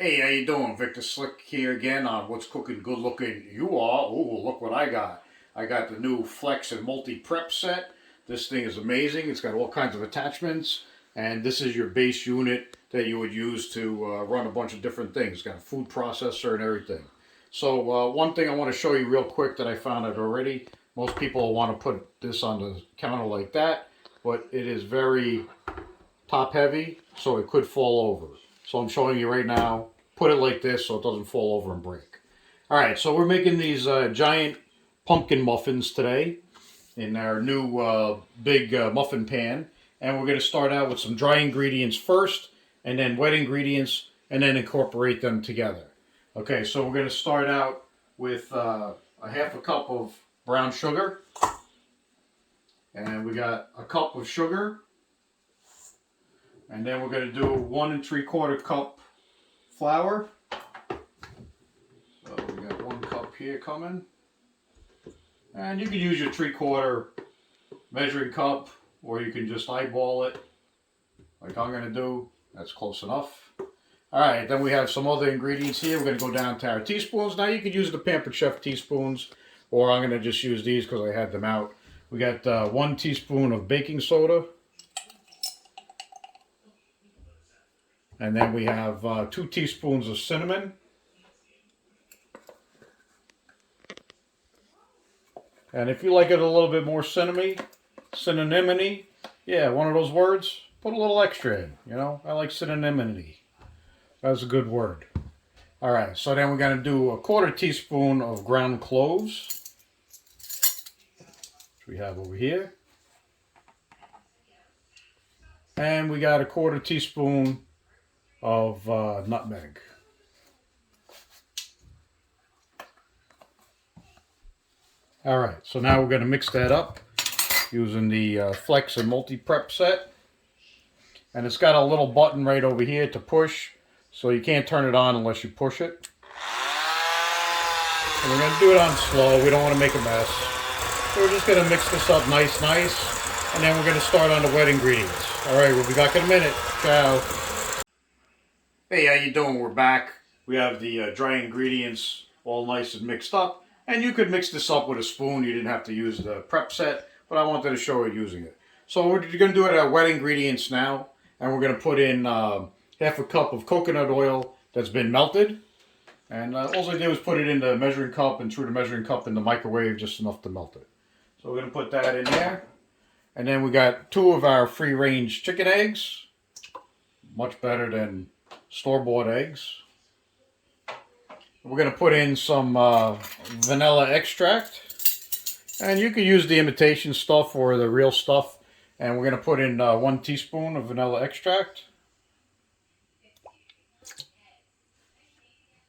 Hey, how you doing? Victor Slick here again on What's Cooking Good Looking You Are. Ooh, look what I got. I got the new Flex and Multi Prep set. This thing is amazing. It's got all kinds of attachments, and this is your base unit that you would use to run a bunch of different things. It's got a food processor and everything. So one thing I want to show you real quick that I found out already. Most people want to put this on the counter like that, but it is very top heavy, so it could fall over. So I'm showing you right now, put it like this so it doesn't fall over and break. All right, so we're making these giant pumpkin muffins today in our new Biiggg muffin pan. And we're going to start out with some dry ingredients first, and then wet ingredients, and then incorporate them together. Okay, so we're going to start out with a half a cup of brown sugar. And we got a cup of sugar. And then we're going to do 1 3/4 cup flour. So we got 1 cup here coming. And you can use your 3/4 measuring cup, or you can just eyeball it like I'm going to do. That's close enough. Alright, then we have some other ingredients here. We're going to go down to our teaspoons. Now you could use the Pampered Chef teaspoons, or I'm going to just use these because I had them out. We got 1 teaspoon of baking soda. And then we have 2 teaspoons of cinnamon. And if you like it a little bit more cinnamony, yeah, one of those words, put a little extra in, you know. I like cinnamony. That's a good word. All right, so then we're going to do 1/4 teaspoon of ground cloves, which we have over here. And we got 1/4 teaspoon of nutmeg. All right, so now we're going to mix that up using the Flex and Multi Prep set. And it's got a little button right over here to push, so you can't turn it on unless you push it. And we're going to do it on slow. We don't want to make a mess. So we're just going to mix this up nice, and then we're going to start on the wet ingredients. All right, we'll be back in a minute. Ciao. Hey, how you doing? We're back. We have the dry ingredients all nice and mixed up. And you could mix this up with a spoon. You didn't have to use the prep set, but I wanted to show you using it. So we're going to do it our wet ingredients now. And we're going to put in half a cup of coconut oil that's been melted. And all I did was put it in the measuring cup and threw the measuring cup in the microwave just enough to melt it. So we're going to put that in there. And then we got 2 of our free-range chicken eggs. Much better than store-bought eggs. We're going to put in some vanilla extract. And you can use the imitation stuff or the real stuff. And we're going to put in 1 teaspoon of vanilla extract.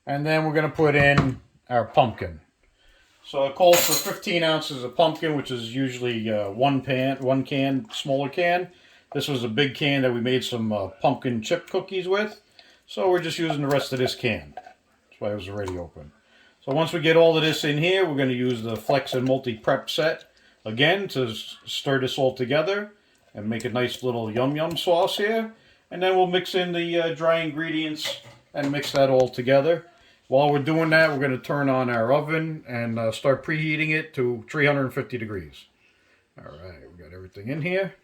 And then we're going to put in our pumpkin. So it calls for 15 ounces of pumpkin, which is usually one can, smaller can. This was a big can that we made some pumpkin chip cookies with. So we're just using the rest of this can. That's why it was already open. So once we get all of this in here, we're going to use the Flex and Multi Prep set again to stir this all together and make a nice little yum sauce here. And then we'll mix in the dry ingredients and mix that all together. While we're doing that, we're going to turn on our oven and start preheating it to 350 degrees. All right, we got everything in here.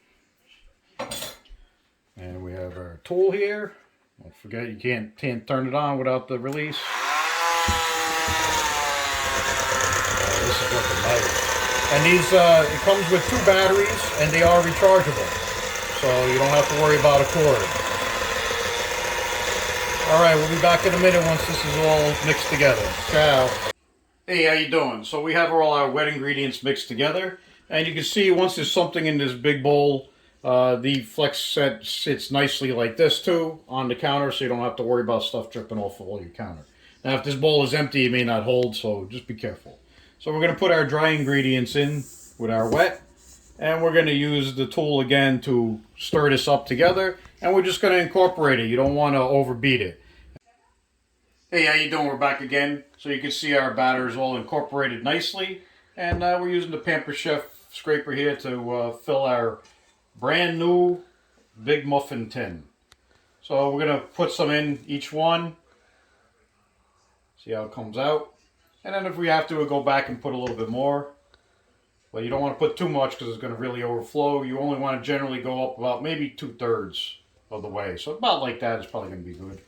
And we have our tool here. Don't forget, you can't turn it on without the release. This is looking nice. And these, it comes with 2 batteries, and they are rechargeable. So you don't have to worry about a cord. Alright, we'll be back in a minute once this is all mixed together. Ciao. Hey, how you doing? So we have all our wet ingredients mixed together. And you can see once there's something in this big bowl, the Flex set sits nicely like this too on the counter, so you don't have to worry about stuff dripping off of all your counter. Now if this bowl is empty, it may not hold, so just be careful. So we're going to put our dry ingredients in with our wet. And we're going to use the tool again to stir this up together. And we're just going to incorporate it. You don't want to overbeat it. Hey, how you doing? We're back again. So you can see our batter is all incorporated nicely. And we're using the Pampered Chef scraper here to fill our brand new Biiggg muffin tin. So we're going to put some in each one. See how it comes out. And then if we have to, we'll go back and put a little bit more. But you don't want to put too much because it's going to really overflow. You only want to generally go up about maybe 2/3 of the way. So about like that is probably going to be good.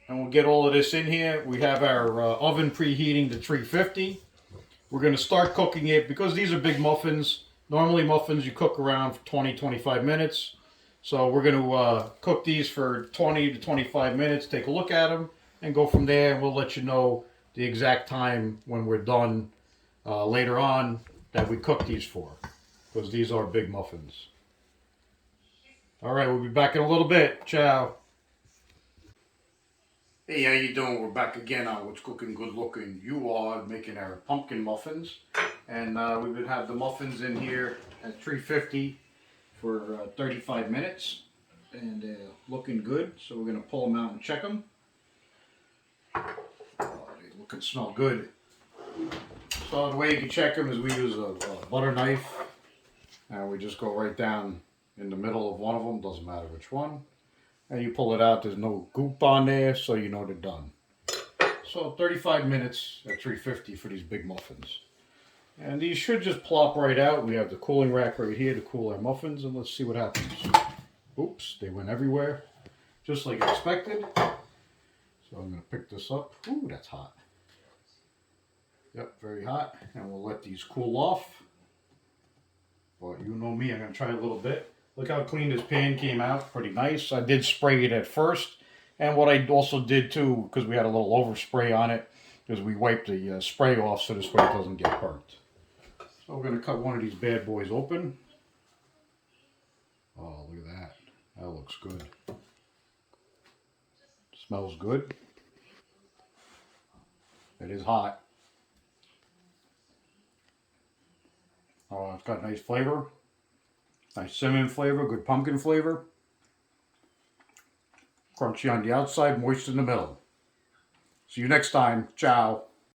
And we'll get all of this in here. We have our oven preheating to 350. We're going to start cooking it because these are big muffins. Normally muffins you cook around for 20-25 minutes. So we're going to cook these for 20 to 25 minutes, take a look at them, and go from there. We'll let you know the exact time when we're done later on that we cook these for, because these are big muffins. All right, we'll be back in a little bit. Ciao. Hey, how you doing? We're back again on What's Cooking Good Looking. You are making our pumpkin muffins. And we would have the muffins in here at 350 for 35 minutes. And they're looking good, so we're going to pull them out and check them. Oh, they look and smell good. So the way you can check them is we use a butter knife. And we just go right down in the middle of one of them, doesn't matter which one. And you pull it out, there's no goop on there, so you know they're done. So 35 minutes at 350 for these big muffins. And these should just plop right out. We have the cooling rack right here to cool our muffins, and let's see what happens. Oops, they went everywhere, just like expected. So I'm going to pick this up. Ooh, that's hot. Yep, very hot. And we'll let these cool off. But you know me, I'm going to try a little bit. Look how clean this pan came out, pretty nice. I did spray it at first. And what I also did too, because we had a little overspray on it, is we wiped the spray off so this way it doesn't get burnt. So we're going to cut one of these bad boys open. Oh, look at that. That looks good. Smells good. It is hot. Oh, it's got nice flavor. Nice cinnamon flavor, good pumpkin flavor. Crunchy on the outside, moist in the middle. See you next time. Ciao.